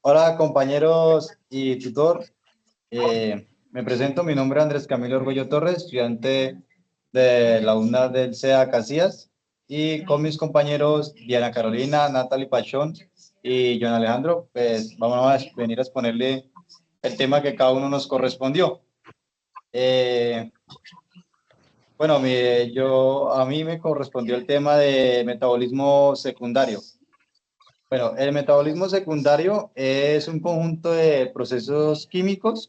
Hola compañeros y tutor, me presento, mi nombre es Andrés Camilo Orgullo Torres, estudiante de la UNAD del CEA Casillas, y con mis compañeros Diana Carolina, Natalie Pachón y John Alejandro, pues vamos a venir a exponerle el tema que cada uno nos correspondió. Bueno, a mí me correspondió el tema de metabolismo secundario. Bueno, el metabolismo secundario es un conjunto de procesos químicos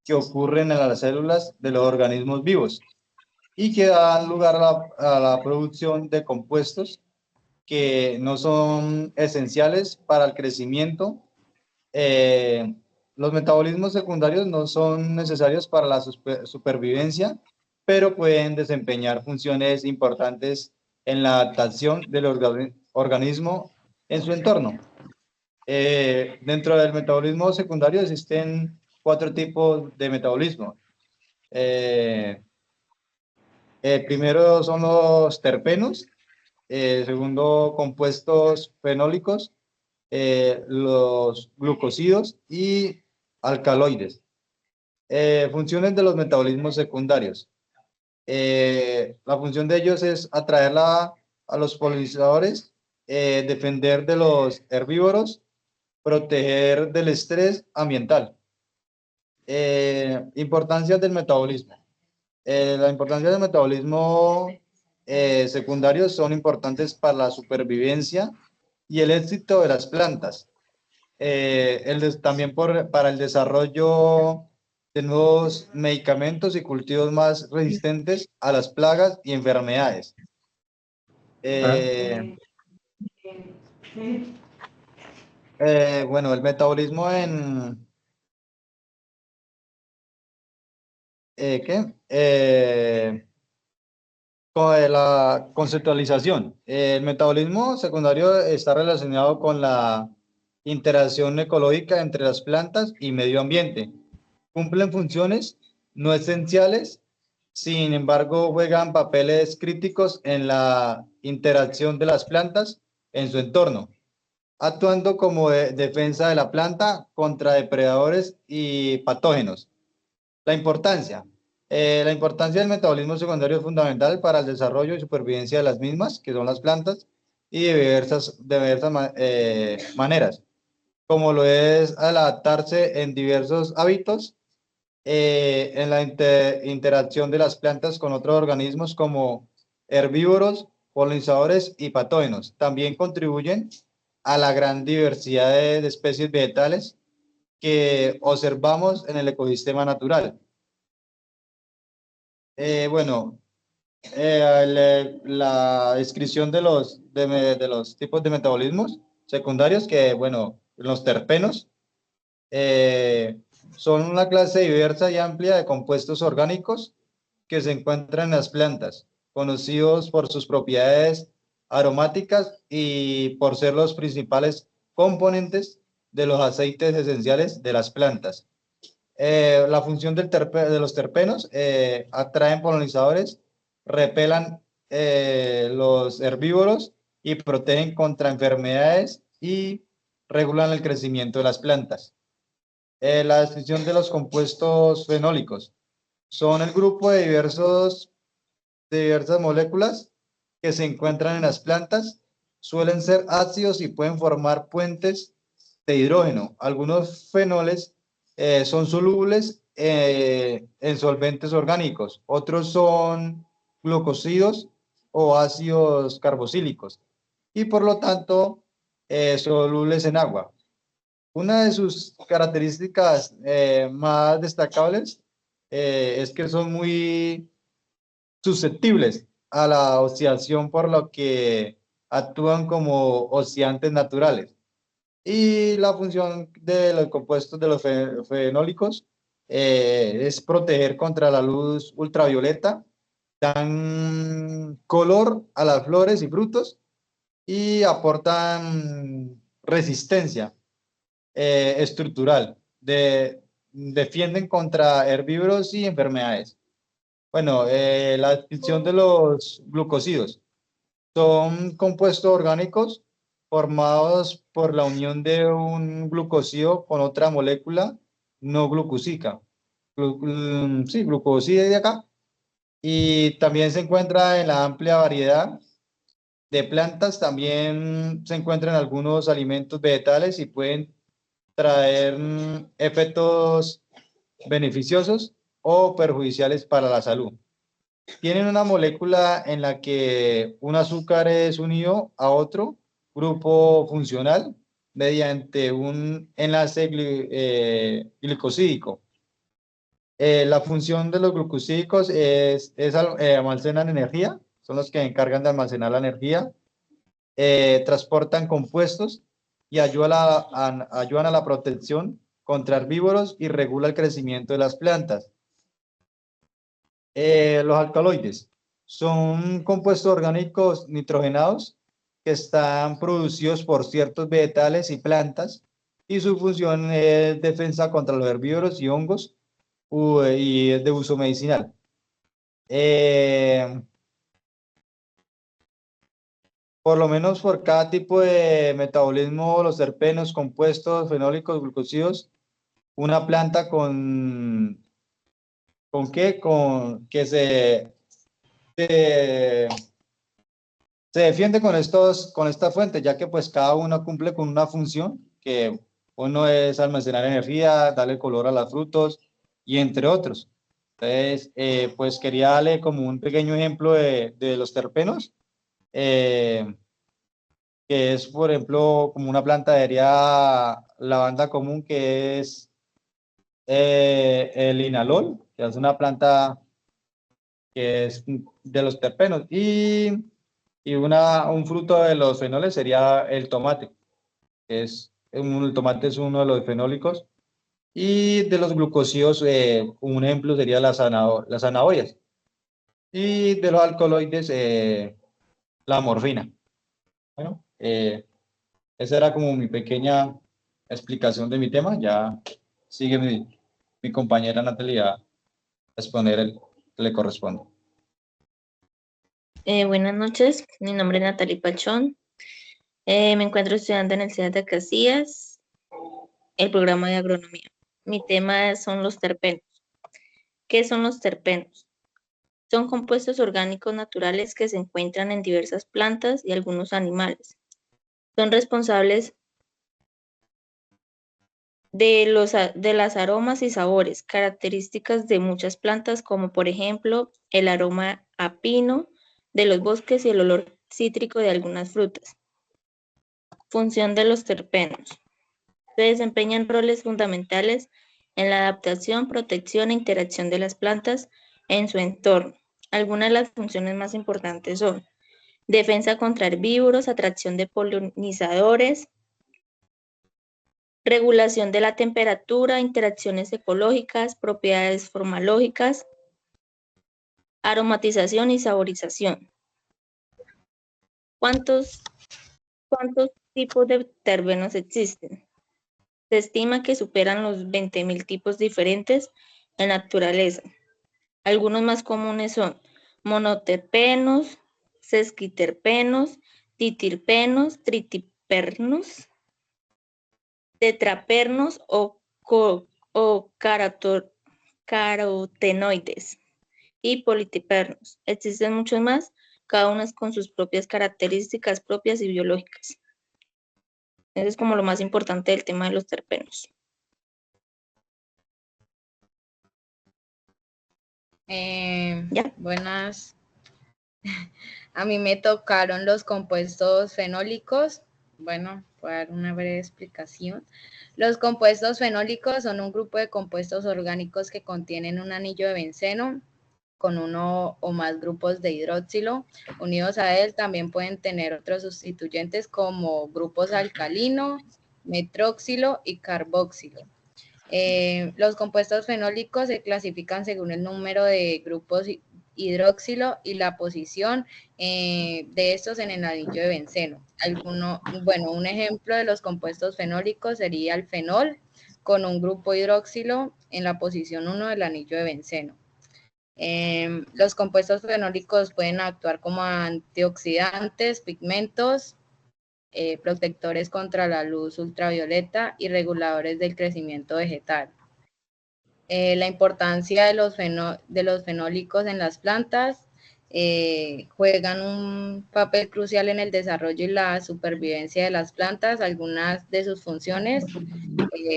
que ocurren en las células de los organismos vivos y que dan lugar a la producción de compuestos que no son esenciales para el crecimiento. Los metabolismos secundarios no son necesarios para la supervivencia, pero pueden desempeñar funciones importantes en la adaptación del organismo en su entorno. Dentro del metabolismo secundario existen 4 tipos de metabolismo. Primero son los terpenos, segundo compuestos fenólicos, los glucósidos y alcaloides. Funciones de los metabolismos secundarios. La función de ellos es atraer a los polinizadores, defender de los herbívoros, proteger del estrés ambiental. Importancia del metabolismo. La importancia del metabolismo secundario son importantes para la supervivencia y el éxito de las plantas. También para el desarrollo de nuevos medicamentos y cultivos más resistentes a las plagas y enfermedades. Bueno, el metabolismo en... Con la conceptualización. El metabolismo secundario está relacionado con la interacción ecológica entre las plantas y medio ambiente. Cumplen funciones no esenciales, sin embargo, juegan papeles críticos en la interacción de las plantas en su entorno, actuando como defensa de la planta contra depredadores y patógenos. La importancia. La importancia del metabolismo secundario es fundamental para el desarrollo y supervivencia de las mismas, que son las plantas, y de diversas maneras, como lo es al adaptarse en diversos hábitos, en la interacción de las plantas con otros organismos como herbívoros, polinizadores y patógenos. También contribuyen a la gran diversidad de especies vegetales que observamos en el ecosistema natural. Bueno, la descripción de los tipos de metabolismos secundarios, que bueno, los terpenos son una clase diversa y amplia de compuestos orgánicos que se encuentran en las plantas, conocidos por sus propiedades aromáticas y por ser los principales componentes de los aceites esenciales de las plantas. La función de los terpenos: atraen polinizadores, repelan los herbívoros y protegen contra enfermedades y regulan el crecimiento de las plantas. La descripción de los compuestos fenólicos: son el grupo de diversas moléculas que se encuentran en las plantas, suelen ser ácidos y pueden formar puentes de hidrógeno. Algunos fenoles son solubles en solventes orgánicos, otros son glucósidos o ácidos carboxílicos y por lo tanto solubles en agua. Una de sus características más destacables es que son muy susceptibles a la oxidación, por lo que actúan como oxidantes naturales. Y la función de los compuestos de los fenólicos es proteger contra la luz ultravioleta, dan color a las flores y frutos y aportan resistencia estructural, defienden contra herbívoros y enfermedades. Bueno, la descripción de los glucósidos: son compuestos orgánicos formados por la unión de un glucósido con otra molécula no glucosídica. Sí, glucosida de acá. Y también se encuentra en la amplia variedad de plantas, también se encuentran algunos alimentos vegetales y pueden traer efectos beneficiosos o perjudiciales para la salud. Tienen una molécula en la que un azúcar es unido a otro grupo funcional mediante un enlace glicosídico. La función de los glucosídicos almacenan energía, son los que encargan de almacenar la energía, transportan compuestos y ayudan a la protección contra herbívoros y regula el crecimiento de las plantas. Los alcaloides son compuestos orgánicos nitrogenados que están producidos por ciertos vegetales y plantas y su función es defensa contra los herbívoros y hongos y es de uso medicinal. Por lo menos por cada tipo de metabolismo, los terpenos, compuestos, fenólicos, glucósidos, una planta ¿con qué? Con que se, se defiende con esta fuente, ya que pues cada uno cumple con una función, que uno es almacenar energía, darle color a los frutos y entre otros. Entonces, pues quería darle como un pequeño ejemplo de los terpenos, que es, por ejemplo, como una planta de lavanda común, que es el linalol, que es una planta que es de los terpenos, y un fruto de los fenoles sería el tomate, el tomate es uno de los fenólicos, y de los glucósidos, un ejemplo sería las zanahorias, y de los alcaloides, la morfina. Bueno, esa era como mi pequeña explicación de mi tema. Ya sigue mi compañera Natalia a exponer el que le corresponde. Buenas noches, mi nombre es Natalie Pachón. Me encuentro estudiando en el CEA de Casillas, el programa de agronomía. Mi tema son los terpenos. ¿Qué son los terpenos? Son compuestos orgánicos naturales que se encuentran en diversas plantas y algunos animales. Son responsables de las aromas y sabores, características de muchas plantas, como por ejemplo el aroma a pino de los bosques y el olor cítrico de algunas frutas. Función de los terpenos. Se desempeñan roles fundamentales en la adaptación, protección e interacción de las plantas en su entorno. Algunas de las funciones más importantes son defensa contra herbívoros, atracción de polinizadores, regulación de la temperatura, interacciones ecológicas, propiedades farmacológicas, aromatización y saborización. ¿Cuántos tipos de terpenos existen? Se estima que superan los 20.000 tipos diferentes en naturaleza. Algunos más comunes son monoterpenos, sesquiterpenos, diterpenos, triterpenos, tetrapernos o carotenoides y politerpenos. Existen muchos más, cada uno con sus propias características propias y biológicas. Eso es como lo más importante del tema de los terpenos. Ya. Buenas. A mí me tocaron los compuestos fenólicos. Bueno, voy a dar una breve explicación. Los compuestos fenólicos son un grupo de compuestos orgánicos que contienen un anillo de benceno con uno o más grupos de hidroxilo. Unidos a él también pueden tener otros sustituyentes como grupos alcalino, metróxilo y carboxilo. Los compuestos fenólicos se clasifican según el número de grupos hidroxilo y la posición de estos en el anillo de benceno. Un ejemplo de los compuestos fenólicos sería el fenol con un grupo hidroxilo en la posición 1 del anillo de benceno. Los compuestos fenólicos pueden actuar como antioxidantes, pigmentos, protectores contra la luz ultravioleta y reguladores del crecimiento vegetal. La importancia de los fenólicos en las plantas juegan un papel crucial en el desarrollo y la supervivencia de las plantas. Algunas de sus funciones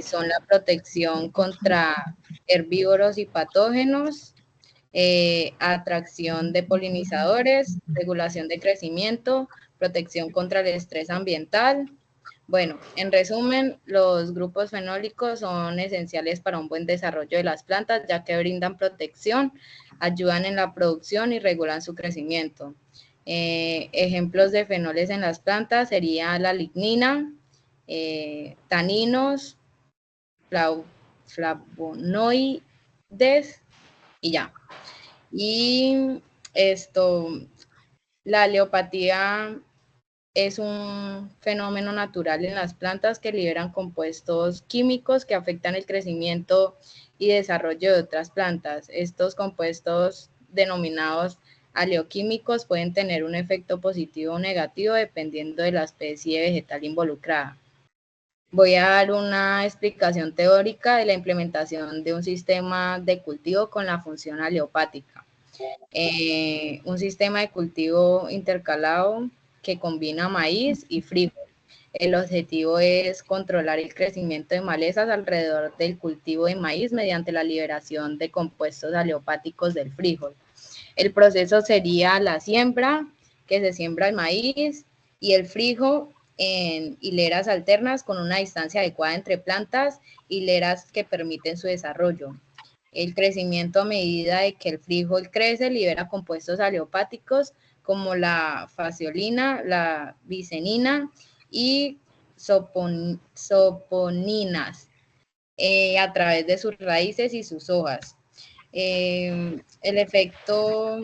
son la protección contra herbívoros y patógenos, atracción de polinizadores, regulación de crecimiento, protección contra el estrés ambiental. Bueno, en resumen, los grupos fenólicos son esenciales para un buen desarrollo de las plantas, ya que brindan protección, ayudan en la producción y regulan su crecimiento. Ejemplos de fenoles en las plantas sería la lignina, taninos, flavonoides y ya. Y la aleopatía es un fenómeno natural en las plantas que liberan compuestos químicos que afectan el crecimiento y desarrollo de otras plantas. Estos compuestos denominados aleoquímicos pueden tener un efecto positivo o negativo dependiendo de la especie vegetal involucrada. Voy a dar una explicación teórica de la implementación de un sistema de cultivo con la función aleopática. Un sistema de cultivo intercalado que combina maíz y frijol. El objetivo es controlar el crecimiento de malezas alrededor del cultivo de maíz mediante la liberación de compuestos aleopáticos del frijol. El proceso sería la siembra, que se siembra el maíz y el frijol en hileras alternas con una distancia adecuada entre plantas, hileras que permiten su desarrollo. El crecimiento a medida de que el frijol crece libera compuestos aleopáticos como la fasciolina, la vicenina y soponinas a través de sus raíces y sus hojas. El efecto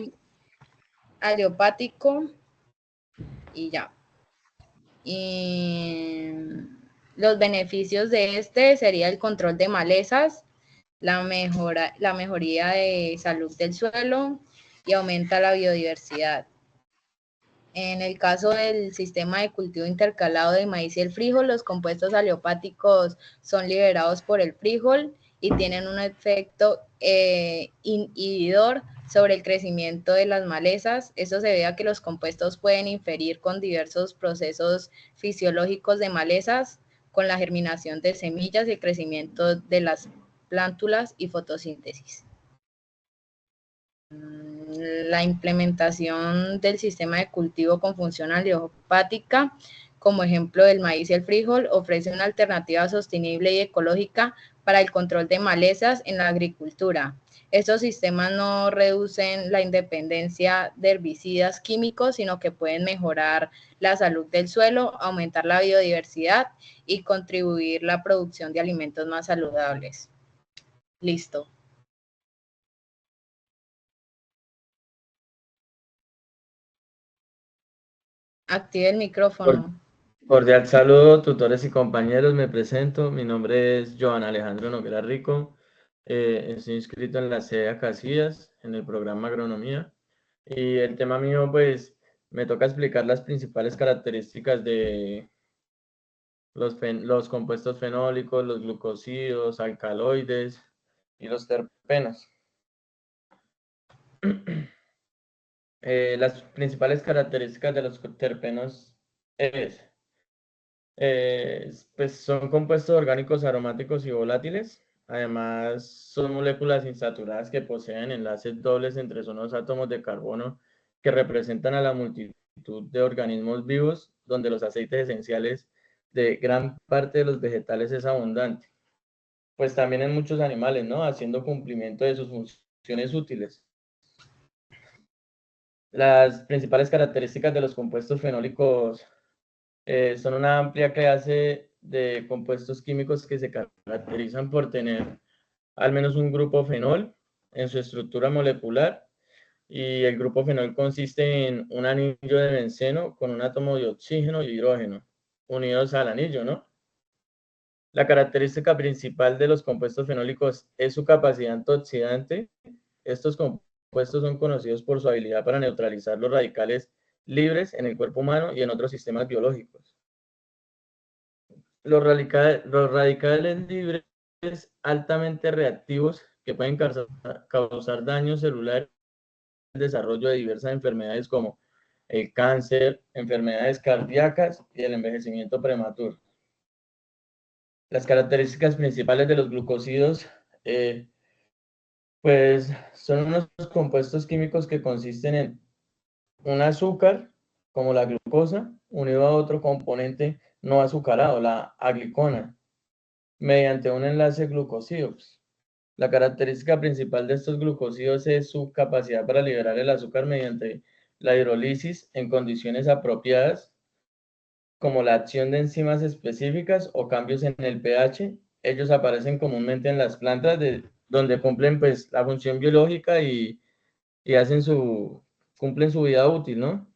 aleopático y ya. Y los beneficios de este sería el control de malezas, la mejoría de salud del suelo y aumenta la biodiversidad. En el caso del sistema de cultivo intercalado del maíz y el frijol, los compuestos aleopáticos son liberados por el frijol y tienen un efecto inhibidor sobre el crecimiento de las malezas. Eso se debe a que los compuestos pueden inferir con diversos procesos fisiológicos de malezas, con la germinación de semillas y el crecimiento de las plántulas y fotosíntesis. La implementación del sistema de cultivo con función aleopática, como ejemplo del maíz y el frijol, ofrece una alternativa sostenible y ecológica para el control de malezas en la agricultura. Estos sistemas no reducen la independencia de herbicidas químicos, sino que pueden mejorar la salud del suelo, aumentar la biodiversidad y contribuir a la producción de alimentos más saludables. Listo. Active el micrófono. Cordial saludo, tutores y compañeros. Me presento. Mi nombre es Joan Alejandro Noguera Rico. Estoy inscrito en la sede Casillas, en el programa Agronomía. Y el tema mío, pues, me toca explicar las principales características de los compuestos fenólicos, los glucósidos, alcaloides y los terpenos. Las principales características de los terpenos pues son compuestos orgánicos aromáticos y volátiles. Además, son moléculas insaturadas que poseen enlaces dobles entre unos átomos de carbono que representan a la multitud de organismos vivos, donde los aceites esenciales de gran parte de los vegetales es abundante. Pues también en muchos animales, ¿no? Haciendo cumplimiento de sus funciones útiles. Las principales características de los compuestos fenólicos son una amplia clase de compuestos químicos que se caracterizan por tener al menos un grupo fenol en su estructura molecular, y el grupo fenol consiste en un anillo de benceno con un átomo de oxígeno y hidrógeno unidos al anillo, ¿no? La característica principal de los compuestos fenólicos es su capacidad antioxidante. Estos compuestos son conocidos por su habilidad para neutralizar los radicales libres en el cuerpo humano y en otros sistemas biológicos. los radicales libres altamente reactivos que pueden causar daño celular, el desarrollo de diversas enfermedades como el cáncer, enfermedades cardíacas y el envejecimiento prematuro. Las características principales de los glucósidos, pues son unos compuestos químicos que consisten en un azúcar, como la glucosa, unido a otro componente no azucarado, la aglicona, mediante un enlace glucósido. La característica principal de estos glucósidos es su capacidad para liberar el azúcar mediante la hidrólisis en condiciones apropiadas, como la acción de enzimas específicas o cambios en el pH. Ellos aparecen comúnmente en las plantas donde cumplen pues la función biológica y cumplen su vida útil, ¿no?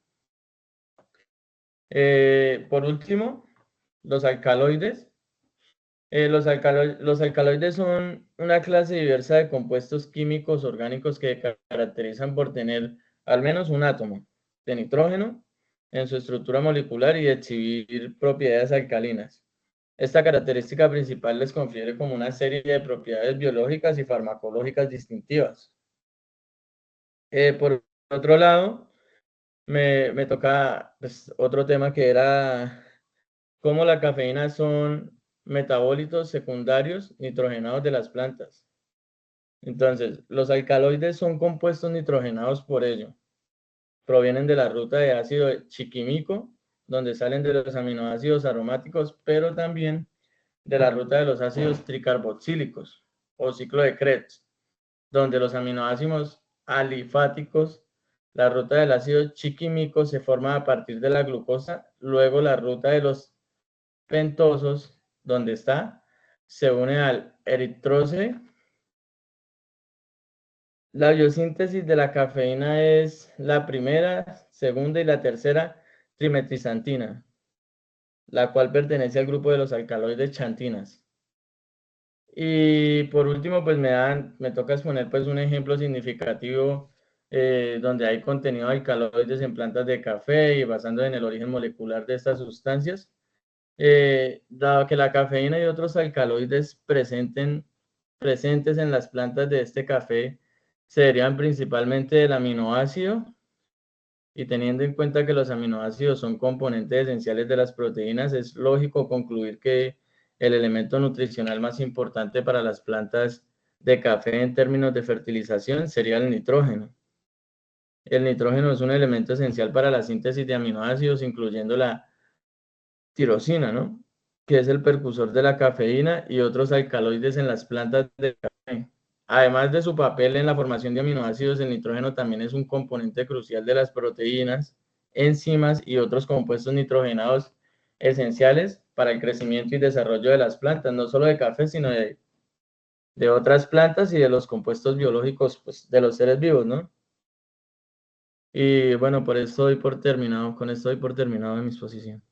Por último, los alcaloides. Los alcaloides son una clase diversa de compuestos químicos orgánicos que caracterizan por tener al menos un átomo de nitrógeno en su estructura molecular y exhibir propiedades alcalinas. Esta característica principal les confiere como una serie de propiedades biológicas y farmacológicas distintivas. Por otro lado, me toca pues, otro tema que era cómo la cafeína son metabolitos secundarios nitrogenados de las plantas. Entonces, los alcaloides son compuestos nitrogenados por ello. Provienen de la ruta de ácido chiquímico, donde salen de los aminoácidos aromáticos, pero también de la ruta de los ácidos tricarboxílicos o ciclo de Krebs, donde los aminoácidos alifáticos, la ruta del ácido chiquímico se forma a partir de la glucosa, luego la ruta de los pentosos, donde está, se une al eritróceo. La biosíntesis de la cafeína es la primera, segunda y la tercera trimetilxantina, la cual pertenece al grupo de los alcaloides xantinas. Y por último, pues me toca exponer pues un ejemplo significativo donde hay contenido de alcaloides en plantas de café y basando en el origen molecular de estas sustancias. Dado que la cafeína y otros alcaloides presentes en las plantas de este café se derivan principalmente del aminoácido, y teniendo en cuenta que los aminoácidos son componentes esenciales de las proteínas, es lógico concluir que el elemento nutricional más importante para las plantas de café en términos de fertilización sería el nitrógeno. El nitrógeno es un elemento esencial para la síntesis de aminoácidos, incluyendo la tirosina, ¿no? Que es el precursor de la cafeína y otros alcaloides en las plantas de café. Además de su papel en la formación de aminoácidos, el nitrógeno también es un componente crucial de las proteínas, enzimas y otros compuestos nitrogenados esenciales para el crecimiento y desarrollo de las plantas, no solo de café, sino de otras plantas y de los compuestos biológicos pues, de los seres vivos, ¿no? Y bueno, con esto doy por terminado mi exposición.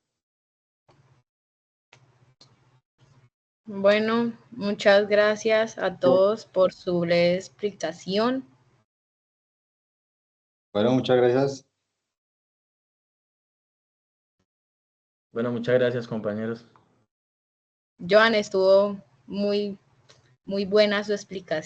Bueno, muchas gracias a todos por su breve explicación. Bueno, muchas gracias. Bueno, muchas gracias, compañeros. Joan, estuvo muy buena su explicación.